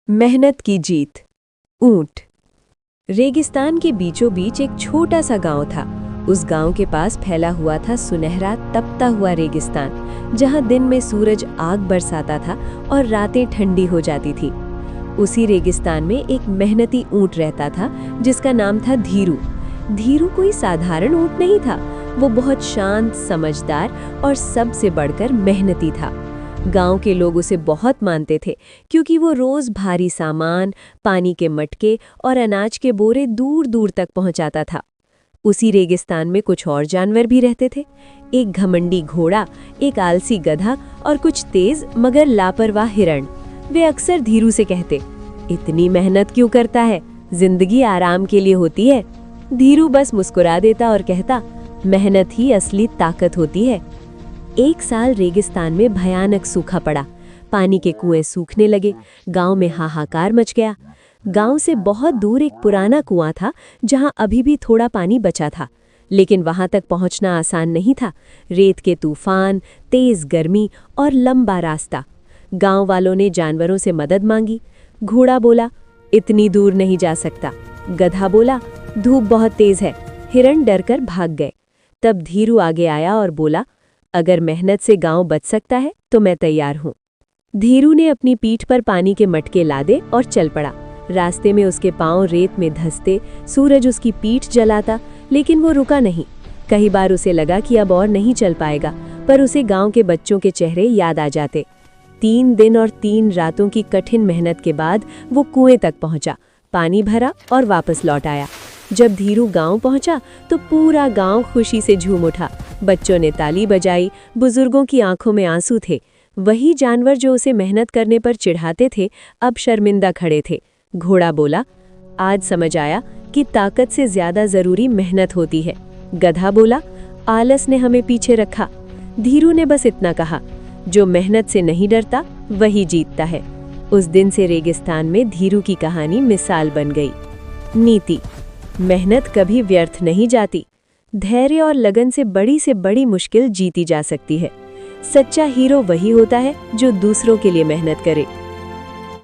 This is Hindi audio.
मेहनत की जीत। ऊंट। रेगिस्तान के बीचों बीच एक छोटा सा गांव था। उस गांव के पास फैला हुआ था सुनहरा तपता हुआ रेगिस्तान, जहां दिन में सूरज आग बरसाता था और रातें ठंडी हो जाती थी। उसी रेगिस्तान में एक मेहनती ऊंट रहता था जिसका नाम था धीरू। धीरू कोई साधारण ऊंट नहीं था, वो बहुत शांत, समझदार और सबसे बढ़कर मेहनती था। गांव के लोग उसे बहुत मानते थे क्योंकि वो रोज भारी सामान, पानी के मटके और अनाज के बोरे दूर दूर तक पहुंचाता था। उसी रेगिस्तान में कुछ और जानवर भी रहते थे। एक घमंडी घोड़ा, एक आलसी गधा और कुछ तेज मगर लापरवाह हिरण। वे अक्सर धीरू से कहते, इतनी मेहनत क्यों करता है, जिंदगी आराम के लिए होती है। धीरू बस मुस्कुरा देता और कहता, मेहनत ही असली ताकत होती है। एक साल रेगिस्तान में भयानक सूखा पड़ा। पानी के कुएं सूखने लगे। गांव में हाहाकार मच गया। गांव से बहुत दूर एक पुराना कुआं था जहां अभी भी थोड़ा पानी बचा था, लेकिन वहां तक पहुंचना आसान नहीं था। रेत के तूफान, तेज गर्मी और लंबा रास्ता। गांव वालों ने जानवरों से मदद मांगी। घोड़ा बोला, इतनी दूर नहीं जा सकता। गधा बोला, धूप बहुत तेज है। हिरण डरकर भाग गए। तब धीरू आगे आया और बोला, अगर मेहनत से गांव बच सकता है तो मैं तैयार हूं। धीरू ने अपनी पीठ पर पानी के मटके लादे और चल पड़ा। रास्ते में उसके पांव रेत में धंसते, सूरज उसकी पीठ जलाता, लेकिन वो रुका नहीं। कई बार उसे लगा कि अब और नहीं चल पाएगा, पर उसे गांव के बच्चों के चेहरे याद आ जाते। 3 दिन और 3 रातों की कठिन मेहनत के बाद वो कुएं तक पहुंचा, पानी भरा और वापस लौट आया। जब धीरू गांव पहुंचा तो पूरा गांव खुशी से झूम उठा। बच्चों ने ताली बजाई, बुजुर्गों की आंखों में आंसू थे। वही जानवर जो उसे मेहनत करने पर चिढ़ाते थे, अब शर्मिंदा खड़े थे। घोड़ा बोला, आज समझ आया कि ताकत से ज्यादा जरूरी मेहनत होती है। गधा बोला, आलस ने हमें पीछे रखा। धीरू ने बस इतना कहा, जो मेहनत से नहीं डरता वही जीतता है। उस दिन से रेगिस्तान में धीरू की कहानी मिसाल बन गई। नीति: मेहनत कभी व्यर्थ नहीं जाती। धैर्य और लगन से बड़ी मुश्किल जीती जा सकती है। सच्चा हीरो वही होता है जो दूसरों के लिए मेहनत करे।